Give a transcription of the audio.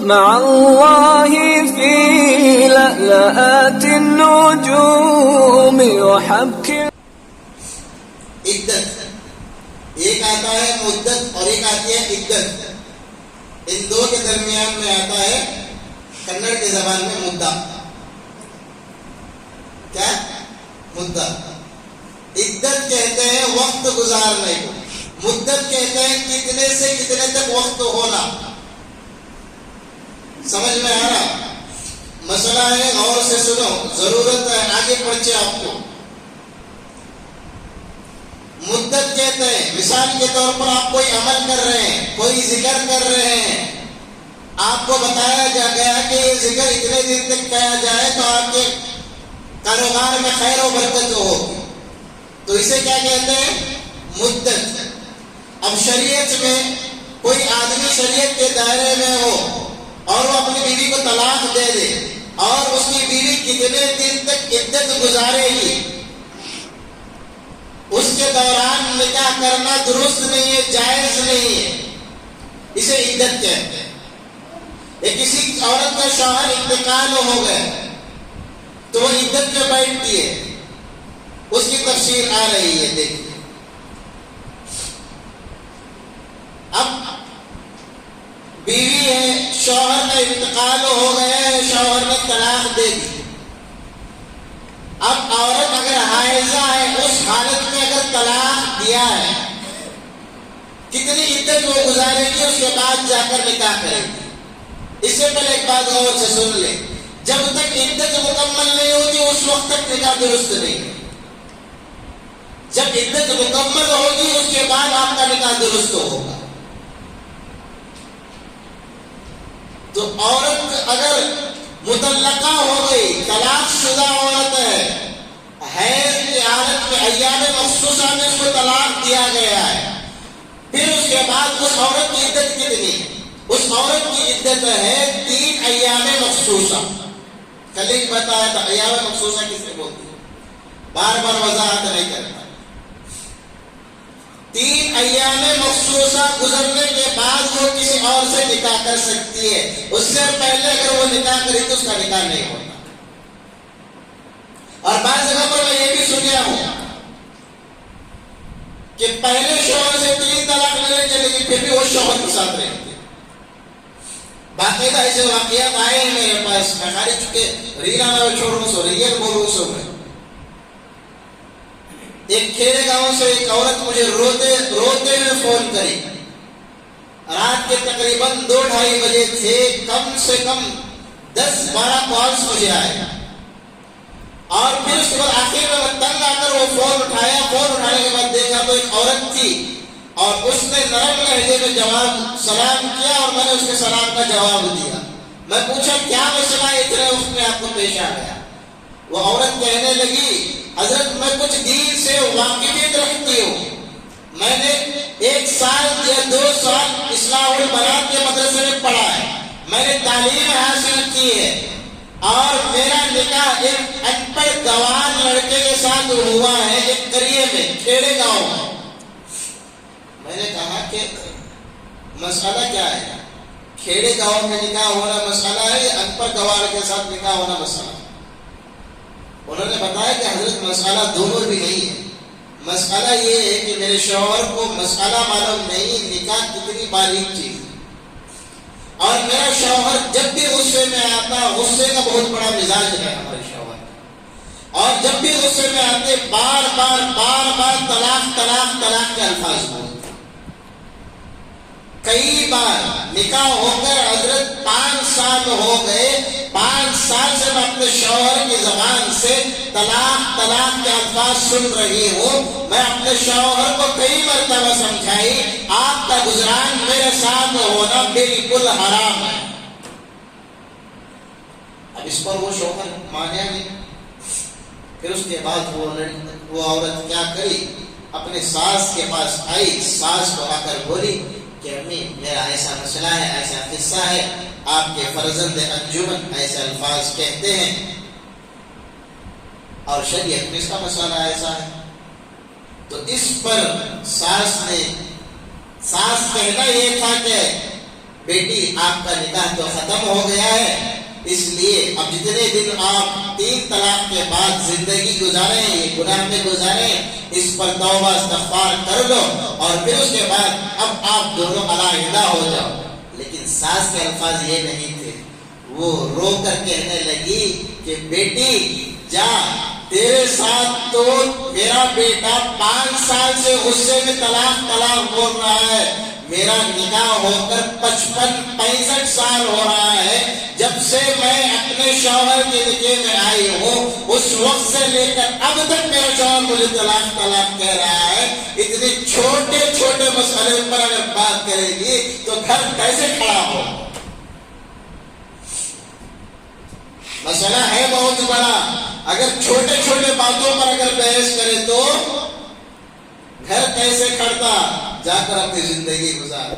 مع الله في لألآت النجوم وحبك. عدت ایک آتا ہے مدت اور ایک آتی ہے عدت. ان دو کے درمیان میں آتا ہے کنڑ کی زبان میں مدہ. کیا مدہ؟ عدت کہتے ہیں وقت گزارنے کو، مدت کہتے ہیں کتنے سے کتنے تک وقت ہونا. سمجھ میں آ رہا؟ مسئلہ ہے، غور سے سنو، ضرورت ہے آگے پڑھے آپ کو. مدت کہتے ہیں مثال کے طور پر آپ کوئی عمل کر رہے ہیں، کوئی ذکر کر رہے ہیں، آپ کو بتایا جا گیا کہ یہ ذکر اتنے دن تک کیا جائے تو آپ کے کاروبار میں خیر و برکت ہوگی، تو اسے کیا کہتے ہیں؟ مدت. اب شریعت میں کوئی آدمی شریعت کے دائرے میں ہو اور وہ اپنی بیوی کو طلاق دے دے اور اس کی بیوی کتنے دن تک عدت گزارے گی، اس کے دوران نکاح کرنا درست نہیں ہے، جائز نہیں ہے، اسے عدت کہتے ہیں. کسی عورت کا شوہر انتقال ہو گئے تو وہ عدت میں بیٹھتی ہے، اس کی تفسیر آ رہی ہے. دیکھیے اب بیوی ہے، شوہر کا انتقال ہو گیا ہے، شوہر نے طلاق دے دی. اب عورت اگر حائضہ ہے، اس حالت میں اگر طلاق دیا ہے، کتنی عدت وہ گزارے گی، اس کے بعد جا کر نکاح کرے گی. اس سے پہلے ایک بات غور سے سن لیں، جب تک عدت مکمل نہیں ہوتی اس وقت تک نکاح درست نہیں. جب عدت مکمل ہوگی اس کے بعد آپ کا نکاح درست ہوگا. تو عورت اگر مطلقہ ہو گئی، طلاق شدہ عورت ہے، حیض کی حالت میں ایام مخصوصہ میں اس کو طلاق دیا گیا ہے، پھر اس کے بعد اس عورت کی عدت کتنی؟ اس عورت کی عدت ہے 3 ایام مخصوصہ. کل ہی بتایا تھا ایام مخصوصہ کسے بولتے ہیں، بار بار وضاحت نہیں کرتا. 3 ایام مخصوصہ گزرنے کے بعد وہ کسی اور سے نکاح کر سکتی ہے. اس سے پہلے اگر وہ نکاح کرے تو اس کا نکاح نہیں ہوتا. اور بعض جگہ پر میں یہ بھی سنیا ہوں کہ پہلے شوہر سے 3 طلاق لینے چلے گی پھر بھی وہ شوہر کے ساتھ رہے گی. باقاعدہ ایسے واقعات آئے ہیں میرے پاس. میں خارج کے ریلا میں چھوڑوں سو ریل بولوں سو میں ایک کھیڑے گاؤں سے ایک عورت مجھے روتے ہوئے فون کری. رات کے تقریباً 2-2:30 بجے تھے. کم سے کم 10-12 کالز مجھے آئے اور پھر اس کے بعد آخر میں میں تنگ آ کر وہ فون اٹھایا. فون اٹھانے کے بعد دیکھا تو ایک عورت تھی اور اس نے نرم لہجے میں سلام کیا اور میں نے اس کے سلام کا جواب دیا. میں پوچھا کیا مسئلہ اتنے وقت میں آپ کو پیش آ گیا؟ وہ عورت کہنے لگی حضرت میں کچھ دین سے واقفیت رکھتی ہوں، میں نے 1 سال یا 2 سال اصلاح البنات کے مدرسے میں پڑھا ہے، میں نے تعلیم حاصل کی ہے اور میرا نکاح ایک ان پڑھ گوان لڑکے کے ساتھ ہوا ہے ایک قریے میں کھیڑے گاؤں میں. میں نے کہا کہ مسئلہ کیا ہے؟ کھیڑے گاؤں میں نکاح ہونا مسئلہ ہے یا ان پڑھ گوان کے ساتھ نکاح ہونا مسئلہ ہے؟ انہوں نے بتایا کہ حضرت مسئلہ دونوں بھی نہیں ہے. مسئلہ یہ ہے کہ میرے شوہر کو مسئلہ معلوم نہیں نکاح کتنی باریک چیز ہے، اور میرا شوہر جب بھی غصے میں آتا، غصے کا بہت بڑا مزاج ہے ہمارے شوہر، اور جب بھی غصے میں آتے بار بار طلاق کے الفاظ بولتے. کئی بار نکاح ہو کر حضرت 5 سال ہو گئے، 5 سال سے میں اپنے شوہر کی زبان سے طلاق کے الفاظ سن رہی ہوں. میں اپنے شوہر کو کئی مرتبہ سمجھائی آپ کا گزران میرے ساتھ ہونا بالکل حرام ہے. اب اس پر وہ شوہر مانا نہیں. پھر اس کے بعد وہ عورت کیا کری، اپنے ساس کے پاس آئی، ساس کو آ کر بولی کہ امی میرا ایسا مسئلہ ہے، ایسا قصہ ہے، آپ کے فرزند انجمن ایسے الفاظ کہتے ہیں اور شریعت میں اس کا مسئلہ ایسا ہے. تو اس پر ساس کہنا یہ تھا کہ بیٹی آپ کا نکاح تو ختم ہو گیا ہے، اس لیے اب جتنے دن آپ 3 طلاق کے بعد زندگی گزارے ہیں، یہ گناہ میں گزارے ہیں، اس پر توبہ استغفار کر لو، اور پھر اس کے بعد اب آپ دونوں علیحدہ ہو جاؤ۔ لیکن ساس کے الفاظ یہ نہیں تھے، وہ رو کر کہنے لگی کہ بیٹی جا، تیرے ساتھ تو میرا بیٹا 5 سال سے غصے میں طلاق طلاق بول رہا ہے، میرا نکاح ہو کر 65 سال ہو رہا ہے، جب سے میں اپنے شوہر کے نکاح میں آئی ہوں اس وقت سے لے کر اب تک میرا شوہر مجھے طلاق طلاق کہہ رہا ہے۔ اتنے چھوٹے چھوٹے مسئلے پر اگر بات کرے گی تو گھر کیسے کھڑا ہو؟ مسئلہ ہے بہت بڑا، اگر چھوٹے چھوٹے باتوں پر اگر بحث کرے تو گھر کیسے کھڑتا؟ جا کر اپنی زندگی گزار۔